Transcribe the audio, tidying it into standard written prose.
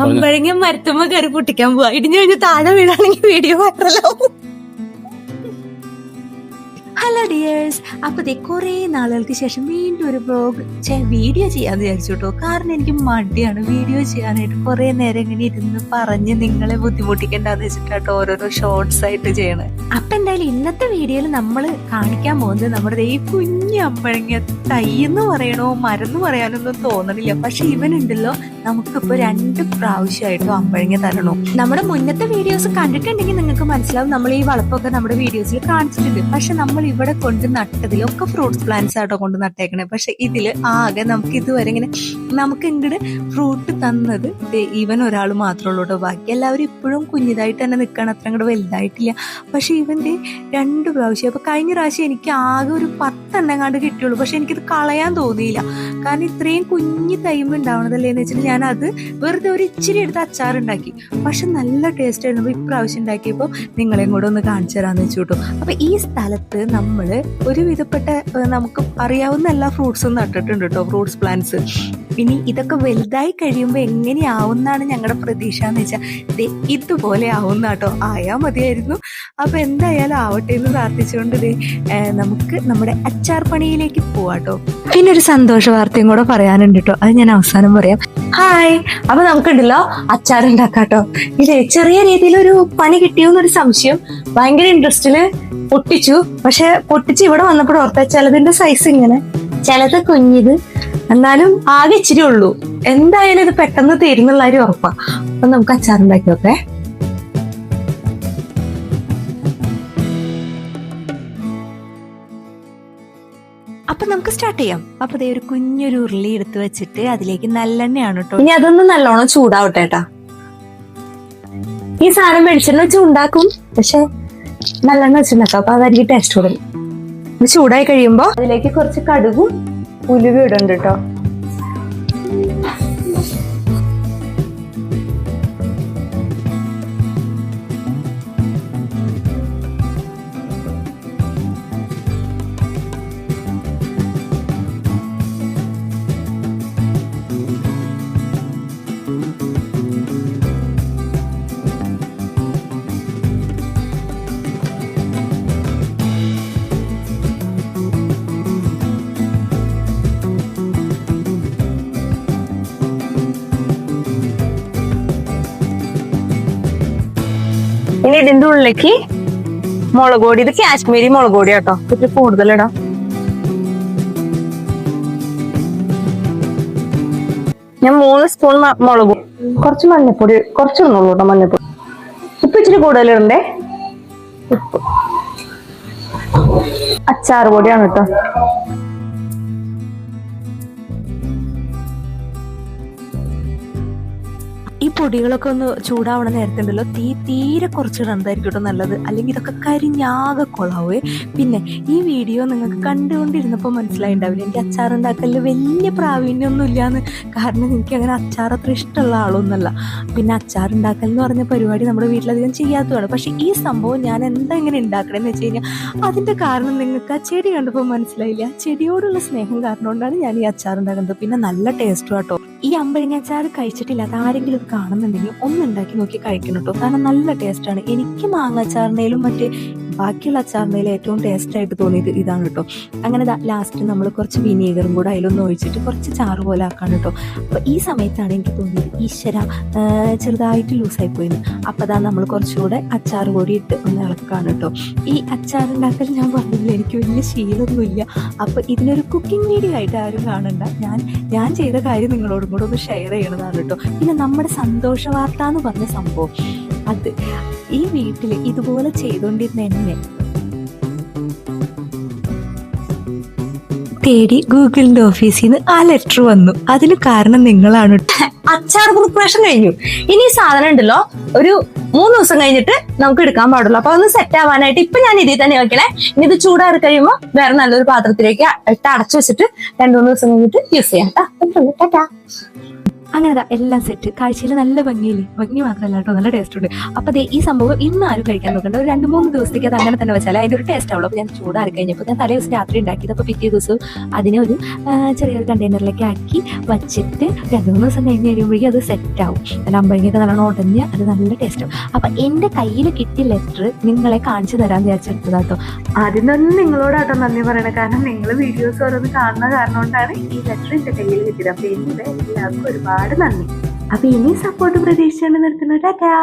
അമ്പഴങ്ങ മരത്തുമ്പോ കയറി പൊട്ടിക്കാൻ പോവാ. ഇടിഞ്ഞു കഴിഞ്ഞ് താഴെ വീഴാണെങ്കിൽ വീഡിയോ വൈറലാവും. ഹലോ ഡിയേഴ്സ്, അപ്പൊ കുറെ നാളുകൾക്ക് ശേഷം വീണ്ടും ഒരു വീഡിയോ ചെയ്യാന്ന് വിചാരിച്ചു കേട്ടോ. കാരണം എനിക്ക് മടിയാണ് വീഡിയോ ചെയ്യാനായിട്ട്. കുറെ നേരം ഇങ്ങനെ ഇരുന്ന് പറഞ്ഞ് നിങ്ങളെ ബുദ്ധിമുട്ടിക്കണ്ടെന്ന് വെച്ചിട്ടാട്ടോ ഓരോരോ ഷോർട്സ് ആയിട്ട് ചെയ്യണേ. അപ്പൊ എന്തായാലും ഇന്നത്തെ വീഡിയോയിൽ നമ്മൾ കാണിക്കാൻ പോകുന്നത് നമ്മുടെ ഈ കുഞ്ഞു അമ്പഴങ്ങ തൈ എന്ന് പറയണോ മരന്ന് പറയാനൊന്നും തോന്നണില്ല. പക്ഷെ ഇവനുണ്ടല്ലോ നമുക്കിപ്പോ 2 പ്രാവശ്യമായിട്ടോ അമ്പഴങ്ങ തരണോ. നമ്മുടെ മുന്നത്തെ വീഡിയോസ് കണ്ടിട്ടുണ്ടെങ്കിൽ നിങ്ങൾക്ക് മനസ്സിലാവും, നമ്മൾ ഈ വളപ്പൊക്കെ നമ്മുടെ വീഡിയോസിൽ കാണിച്ചിട്ടുണ്ട്. പക്ഷെ നമ്മൾ ഇവിടെ കൊണ്ട് നട്ടതിലൊക്കെ ഫ്രൂട്ട്സ് പ്ലാന്റ്സ് ആട്ടോ കൊണ്ട് നട്ടേക്കണേ. പക്ഷെ ഇതില് ആകെ നമുക്ക് ഇതുവരെ ഇങ്ങനെ നമുക്ക് ഇങ്ങോട്ട് ഫ്രൂട്ട് തന്നത് ഇവൻ ഒരാൾ മാത്രമേ ഉള്ളൂ കേട്ടോ. ബാക്കി എല്ലാവരും ഇപ്പോഴും കുഞ്ഞിതായിട്ട് തന്നെ നിൽക്കണം, അത്ര അങ്ങോട്ട് വലുതായിട്ടില്ല. പക്ഷെ ഇവന്റെ 2 പ്രാവശ്യം. അപ്പൊ കഴിഞ്ഞ പ്രാവശ്യം എനിക്ക് ആകെ ഒരു 10 എണ്ണങ്ങാണ്ട് കിട്ടിയുള്ളൂ. പക്ഷെ എനിക്കിത് കളയാൻ തോന്നിയില്ല. കാരണം ഇത്രയും കുഞ്ഞു തൈമ ഉണ്ടാവണതല്ലേ എന്ന് വെച്ചിട്ട് ഞാൻ അത് വെറുതെ ഒരു ഇച്ചിരി എടുത്ത് അച്ചാറുണ്ടാക്കി. പക്ഷെ നല്ല ടേസ്റ്റ് ആയിരുന്നു. ഇപ്രാവശ്യം ഉണ്ടാക്കിയപ്പോൾ നിങ്ങളെയും കൂടെ ഒന്ന് കാണിച്ചു തരാന്ന് വെച്ചു കേട്ടോ. അപ്പൊ ഈ സ്ഥലത്ത് നമ്മള് ഒരുവിധപ്പെട്ട നമുക്ക് അറിയാവുന്ന എല്ലാ ഫ്രൂട്ട്സും നട്ടിട്ടുണ്ട് കേട്ടോ, ഫ്രൂട്ട്സ് പ്ലാന്റ്സ്. ഇനി ഇതൊക്കെ വലുതായി കഴിയുമ്പോൾ എങ്ങനെയാവുന്നാണ് ഞങ്ങളുടെ പ്രതീക്ഷ എന്ന് വെച്ചാൽ ഇതുപോലെ ആവുന്ന കേട്ടോ. ആയാ മതിയായിരുന്നു. അപ്പൊ എന്തായാലും ആവട്ടെ എന്ന് പ്രാർത്ഥിച്ചുകൊണ്ട് നമുക്ക് നമ്മുടെ അച്ചാർ പണിയിലേക്ക് പോവാട്ടോ. പിന്നെ ഒരു സന്തോഷ വാർത്തയും കൂടെ പറയാനുണ്ട് കേട്ടോ, അത് ഞാൻ അവസാനം പറയാം. ഹായ്, അപ്പൊ നമുക്കുണ്ടല്ലോ അച്ചാർ ഉണ്ടാക്കാട്ടോ. ഇതേ ചെറിയ രീതിയിലൊരു പണി കിട്ടിയോന്നൊരു സംശയം. ഭയങ്കര ഇൻട്രസ്റ്റില് പൊട്ടിച്ചു. പക്ഷെ പൊട്ടിച്ച് ഇവിടെ വന്നപ്പോൾ ഓർത്ത ചിലതിന്റെ സൈസ് ഇങ്ങനെ, ചിലത് കുഞ്ഞിത്, എന്നാലും ആകെ ഇച്ചിരി ഉള്ളൂ. എന്തായാലും ഇത് പെട്ടെന്ന് തീരുന്നുള്ള ഒരു ഉറപ്പാ. അപ്പൊ നമുക്ക് അച്ചാർ ഉണ്ടാക്കി നോക്കേ. അപ്പൊ നമുക്ക് സ്റ്റാർട്ട് ചെയ്യാം. അപ്പൊ ദേ ഒരു കുഞ്ഞൊരു ഉരുളി എടുത്ത് വെച്ചിട്ട് അതിലേക്ക് നല്ലെണ്ണയാണ് കേട്ടോ. ഇനി അതൊന്ന് നല്ലോണം ചൂടാവട്ടെ കേട്ടാ. ഈ സാധനം വെളിച്ചെണ്ണ വെച്ച് ഉണ്ടാക്കും, പക്ഷെ നല്ലെണ്ണ വെച്ചിട്ടുണ്ടാക്കാം. അപ്പൊ അതായിരിക്കും ടേസ്റ്റ് കൂടുതൽ. ഇത് ചൂടായി കഴിയുമ്പോ അതിലേക്ക് കുറച്ച് കടുകും ഉലുവ ഇടുന്നുണ്ട് കേട്ടോ. ഇനി ഇതിന്റെ ഉള്ളിലേക്ക് മുളക് പൊടി, ഇത് കാശ്മീരി മുളക് പൊടി കേട്ടോ, ഇത്തിരി കൂടുതലിടാം. ഞാൻ 3 സ്പൂൺ മുളക്, കുറച്ച് മഞ്ഞപ്പൊടി, കുറച്ചിടുന്നുള്ളൂ കേട്ടോ മഞ്ഞപ്പൊടി. ഉപ്പ് ഇച്ചിരി കൂടുതലിടണ്ടേ. ഉപ്പ്, അച്ചാർ പൊടിയാണ് കേട്ടോ. ഈ പൊടികളൊക്കെ ഒന്ന് ചൂടാവണ നേരത്തുണ്ടല്ലോ തീരെ കുറച്ചിടണ്ടായിരിക്കും കേട്ടോ നല്ലത്. അല്ലെങ്കിൽ ഇതൊക്കെ കരിഞ്ഞാകെ കൊള്ളാവേ. പിന്നെ ഈ വീഡിയോ നിങ്ങൾക്ക് കണ്ടുകൊണ്ടിരുന്നപ്പോൾ മനസ്സിലായിണ്ടാവില്ല എനിക്ക് അച്ചാറുണ്ടാക്കലിൽ വലിയ പ്രാവീണ്യമൊന്നും ഇല്ലാന്ന്. കാരണം എനിക്ക് അങ്ങനെ അച്ചാർ അത്ര ഇഷ്ടമുള്ള ആളൊന്നുമല്ല. പിന്നെ അച്ചാറുണ്ടാക്കൽ എന്ന് പറഞ്ഞ പരിപാടി നമ്മുടെ വീട്ടിലധികം ചെയ്യാത്തതാണ്. പക്ഷെ ഈ സംഭവം ഞാൻ എന്താ ഇങ്ങനെ ഉണ്ടാക്കണമെന്ന് വെച്ച് കഴിഞ്ഞാൽ അതിൻ്റെ കാരണം നിങ്ങൾക്ക് ആ ചെടി കണ്ടപ്പോൾ മനസ്സിലായില്ല. ആ ചെടിയോടുള്ള സ്നേഹം കാരണം കൊണ്ടാണ് ഞാൻ ഈ അച്ചാറുണ്ടാക്കുന്നത്. പിന്നെ നല്ല ടേസ്റ്റും കേട്ടോ. ഈ അമ്പഴങ്ങ അച്ചാർ കഴിച്ചിട്ടില്ലാത്ത ആരെങ്കിലും കാണുന്നുണ്ടെങ്കിൽ ഒന്ന് ഉണ്ടാക്കി നോക്കി കഴിക്കണം കേട്ടോ. കാരണം നല്ല ടേസ്റ്റാണ്. എനിക്ക് മാങ്ങ അച്ചാറിനേലും മറ്റേ ബാക്കിയുള്ള അച്ചാറിനേലും ഏറ്റവും ടേസ്റ്റായിട്ട് തോന്നിയത് ഇതാണ് കേട്ടോ. അങ്ങനെ ലാസ്റ്റ് നമ്മൾ കുറച്ച് വിനീഗറും കൂടെ അതിലൊന്ന് ഒഴിച്ചിട്ട് കുറച്ച് ചാറ് പോലെ ആക്കാണ് കേട്ടോ. അപ്പോൾ ഈ സമയത്താണ് എനിക്ക് തോന്നിയത് ഈശ്വര ചെറുതായിട്ട് ലൂസായി പോയിന്ന്. അപ്പോൾ അതാ നമ്മൾ കുറച്ചുകൂടെ അച്ചാർ പൊടി ഇട്ട് ഒന്ന് ഇളക്കാണ് കേട്ടോ. ഈ അച്ചാറുണ്ടാക്കൽ ഞാൻ പറഞ്ഞില്ല, എനിക്ക് വലിയ ശീലമൊന്നുമില്ല. അപ്പോൾ ഇതിനൊരു കുക്കിംഗ് വീഡിയോ ആയിട്ട് ആരും കാണണ്ട. ഞാൻ ചെയ്ത കാര്യം നിങ്ങളോടും കൂടെ ഒന്ന് ഷെയർ ചെയ്യണതാണ് കേട്ടോ. പിന്നെ നമ്മുടെ സന്തോഷ വാർത്ത എന്ന് പറഞ്ഞ സംഭവം, അത് ഈ വീട്ടിൽ ഇതുപോലെ ചെയ്തുകൊണ്ടിരുന്ന എന്നെ തേടി ഗൂഗിളിന്റെ ഓഫീസിൽ നിന്ന് ആ ലെറ്റർ വന്നു. അതിന് കാരണം നിങ്ങളാണ്. അച്ചാർ പ്രിപ്പറേഷൻ കഴിഞ്ഞു. ഇനി ഈ സാധനം ഉണ്ടല്ലോ ഒരു 3 ദിവസം കഴിഞ്ഞിട്ട് നമുക്ക് എടുക്കാൻ പാടുള്ളൂ. അപ്പൊ ഒന്ന് സെറ്റ് ആവാനായിട്ട് ഇപ്പൊ ഞാൻ ഇതിൽ തന്നെ വെക്കണേ. ഇനി ഇത് ചൂടാറി കഴിയുമ്പോൾ വേറെ നല്ലൊരു പാത്രത്തിലേക്ക് ഇട്ട് അടച്ചു വെച്ചിട്ട് 2-3 ദിവസം കഴിഞ്ഞിട്ട് യൂസ് ചെയ്യാം. അങ്ങനെ എല്ലാം സെറ്റ്, കാഴ്ചയിൽ നല്ല ഭംഗിയില്ലേ, ഭംഗി മാത്രമല്ല കേട്ടോ നല്ല ടേസ്റ്റ് ഉണ്ട്. അപ്പൊ ദേ ഈ സംഭവം ഇന്ന് ആരും കഴിക്കാൻ നോക്കണ്ട, ഒരു 2-3 ദിവസത്തേക്ക് അത് അങ്ങനെ തന്നെ വെച്ചാൽ അതിന്റെ ഒരു ടേസ്റ്റ് ആവുള്ളൂ. അപ്പൊ ഞാൻ ചൂടാറി കഴിഞ്ഞപ്പോൾ ഞാൻ തലേ ദിവസം രാത്രി ഉണ്ടാക്കിയത്, അപ്പൊ പിറ്റേ ദിവസം അതിനെ ഒരു ചെറിയൊരു കണ്ടെയ്നറിലേക്ക് ആക്കി വച്ചിട്ട് 2-3 ദിവസം കഴിഞ്ഞ് കഴിയുമ്പോഴേക്കും അത് സെറ്റ് ആവും. നല്ല അമ്പഴങ്ങയൊക്കെ നല്ലോണം ഉടഞ്ഞ് അത് നല്ല ടേസ്റ്റ് ആവും. അപ്പൊ എന്റെ കയ്യിൽ കിട്ടിയ ലെറ്റർ നിങ്ങളെ കാണിച്ചു തരാൻ വിചാരിച്ചെടുത്തതാ കേട്ടോ. ആദ്യം തന്നെ നിങ്ങളോടാട്ടോ നന്ദി പറയണേ, കാരണം നിങ്ങൾ വീഡിയോസ് ഓരോന്ന് കാണുന്ന കാരണം കൊണ്ടാണ് ഈ ലെറ്റർ എന്റെ കയ്യിൽ കിട്ടിയത്. അപ്പൊ എനിക്ക് എല്ലാവർക്കും ഒരുപാട് നന്ദി. അപ്പൊ ഇനി സപ്പോർട്ട് പ്രതീക്ഷിച്ചുകൊണ്ട് നിർത്തുന്നു. ടാറ്റാ.